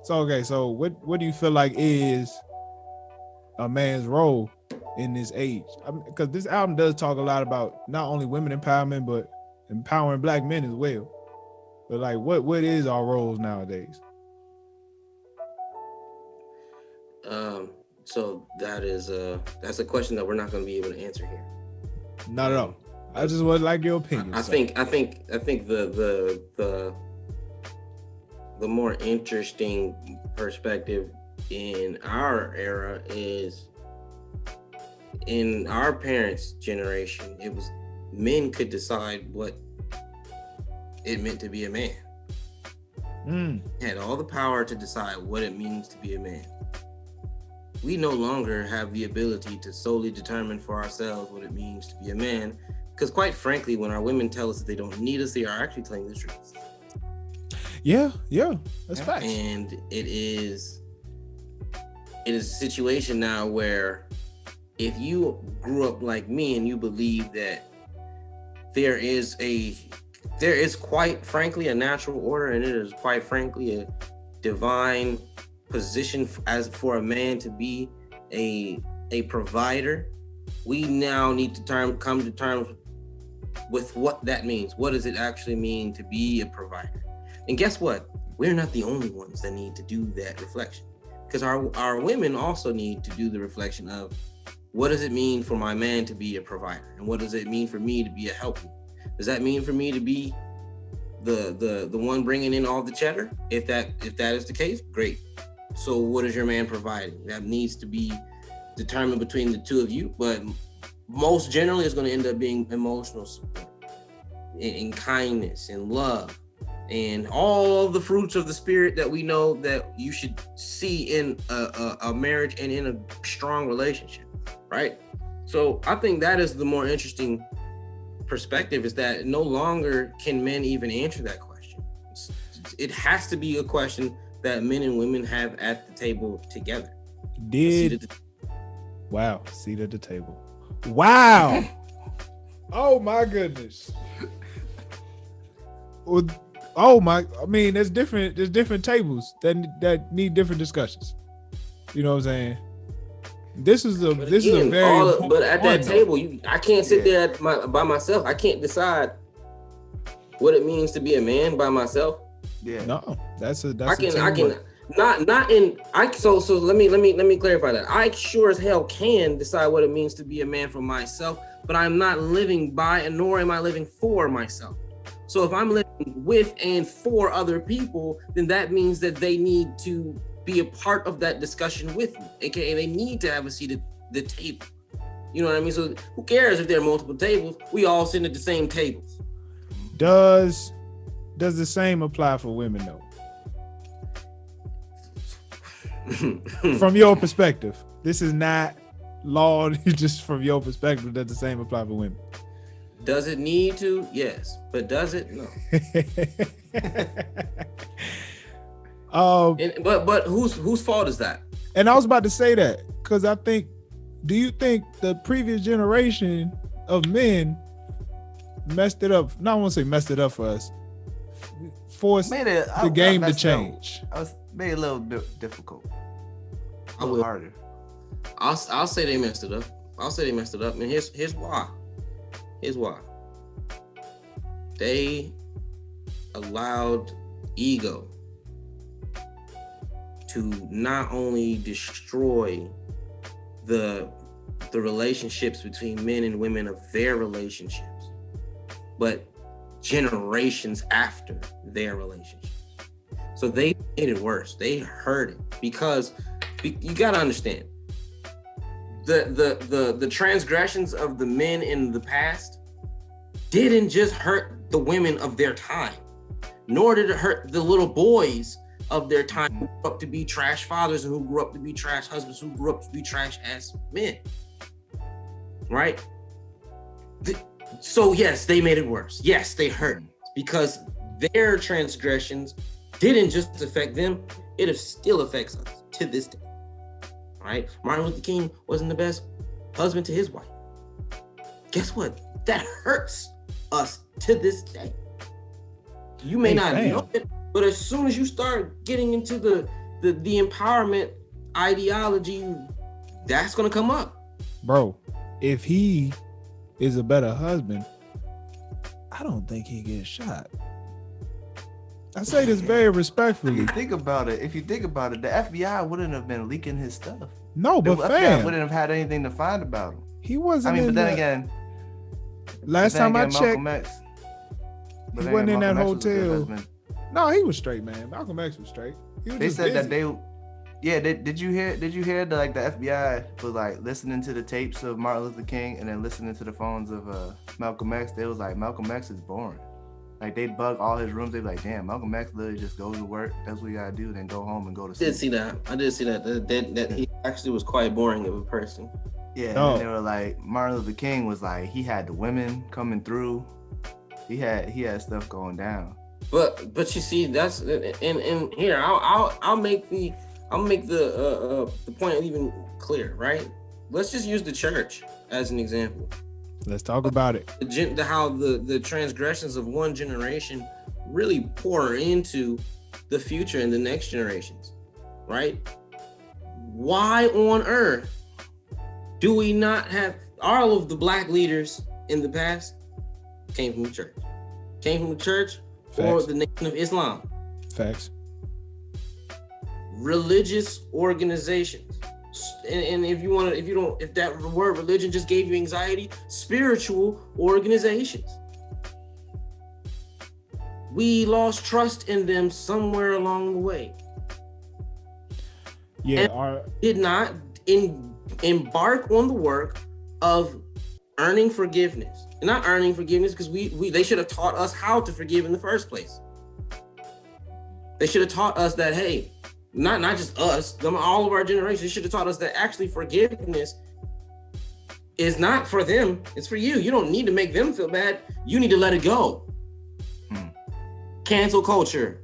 So what do you feel like is a man's role in this age? Because this album does talk a lot about not only women empowerment, but empowering black men as well. But like, what is our roles nowadays? So that's a question that we're not going to be able to answer here. Not at all. I just would like your opinion. I think the more interesting perspective in our era is in our parents' generation. It was men could decide what it meant to be a man. Had all the power to decide what it means to be a man. We no longer have the ability to solely determine for ourselves what it means to be a man, because quite frankly, when our women tell us that they don't need us, they are actually telling the truth. Yeah, that's facts. And it is a situation now where if you grew up like me and you believe that there is quite frankly a natural order, and it is quite frankly a divine position as for a man to be a provider, we now need to come to terms with what that means. What does it actually mean to be a provider? And guess what? We're not the only ones that need to do that reflection, because our women also need to do the reflection of what does it mean for my man to be a provider, and what does it mean for me to be a helper? Does that mean for me to be the one bringing in all the cheddar? If that is the case, great. So what is your man providing? That needs to be determined between the two of you, but most generally it's going to end up being emotional support and kindness and love and all the fruits of the spirit that we know that you should see in a marriage and in a strong relationship, right? So I think that is the more interesting perspective, is that no longer can men even answer that question. It has to be a question that men and women have at the table together. Wow, seat at the table. Wow. Oh my goodness. I mean, there's different tables that need different discussions. You know what I'm saying? This is a very but at that table, I can't sit there by myself. I can't decide what it means to be a man by myself. Yeah. No, that's so let me clarify that. I sure as hell can decide what it means to be a man for myself, but I'm not living by, nor am I living for myself. So if I'm living with and for other people, then that means that they need to be a part of that discussion with me, aka they need to have a seat at the table. You know what I mean? So who cares if there are multiple tables? We all sit at the same tables. Does the same apply for women though? From your perspective, this is not law. Just from your perspective, does the same apply for women? Does it need to? Yes, but does it? No. But whose fault is that? And I was about to say that because I think, do you think the previous generation of men messed it up? No, I won't say messed it up for us. Forced the game to change. I was made it a little bit difficult. A little harder. I'll say they messed it up. And here's why. They allowed ego to not only destroy the relationships between men and women of their relationships, but generations after their relationships. So they made it worse. They hurt it because you gotta understand the transgressions of the men in the past didn't just hurt the women of their time, nor did it hurt the little boys of their time who grew up to be trash fathers and who grew up to be trash husbands, who grew up to be trash ass men, right? So yes, they made it worse. Yes, they hurt because their transgressions didn't just affect them, it still affects us to this day, right? Martin Luther King wasn't the best husband to his wife. Guess what? That hurts us to this day. You may not know it, but as soon as you start getting into the the empowerment ideology, that's gonna come up. Bro, if he is a better husband, I don't think he gets shot. I say this very respectfully. If you think about it, the FBI wouldn't have been leaking his stuff. No, but The FBI fam, wouldn't have had anything to find about him. he wasn't. I mean, in but then that- again, last time I checked, Malcolm X, but he then wasn't in that Malcolm X was a good hotel. husband. No, he was straight, man. Malcolm X was straight. He was They just said that busy. did you hear that like the FBI was like listening to the tapes of Martin Luther King and then listening to the phones of Malcolm X? They was like, Malcolm X is boring. Like they'd bug all his rooms. They'd be like, damn, Malcolm X literally just goes to work, does what you gotta do, then go home and go to I sleep. did see that. I did see that he actually was quite boring of a person. Yeah, Oh. and they were like, Martin Luther King was like, he had the women coming through. He had stuff going down. But you see, that's and here I'll make the point even clear, right? Let's just use the church as an example. Let's talk about it. How the transgressions of one generation really pour into the future and the next generations, right? Why on earth do we not have all of the black leaders in the past came from the church? Came from the church or Facts. the Nation of Islam. Facts. Religious organizations. And if that word religion just gave you anxiety, spiritual organizations. We lost trust in them somewhere along the way. Yeah, Did not embark on the work of earning forgiveness. And not earning forgiveness because they should have taught us how to forgive in the first place. They should have taught us that, hey, not just us, all of our generations should have taught us that actually forgiveness is not for them, it's for you. You don't need to make them feel bad. You need to let it go. Cancel culture.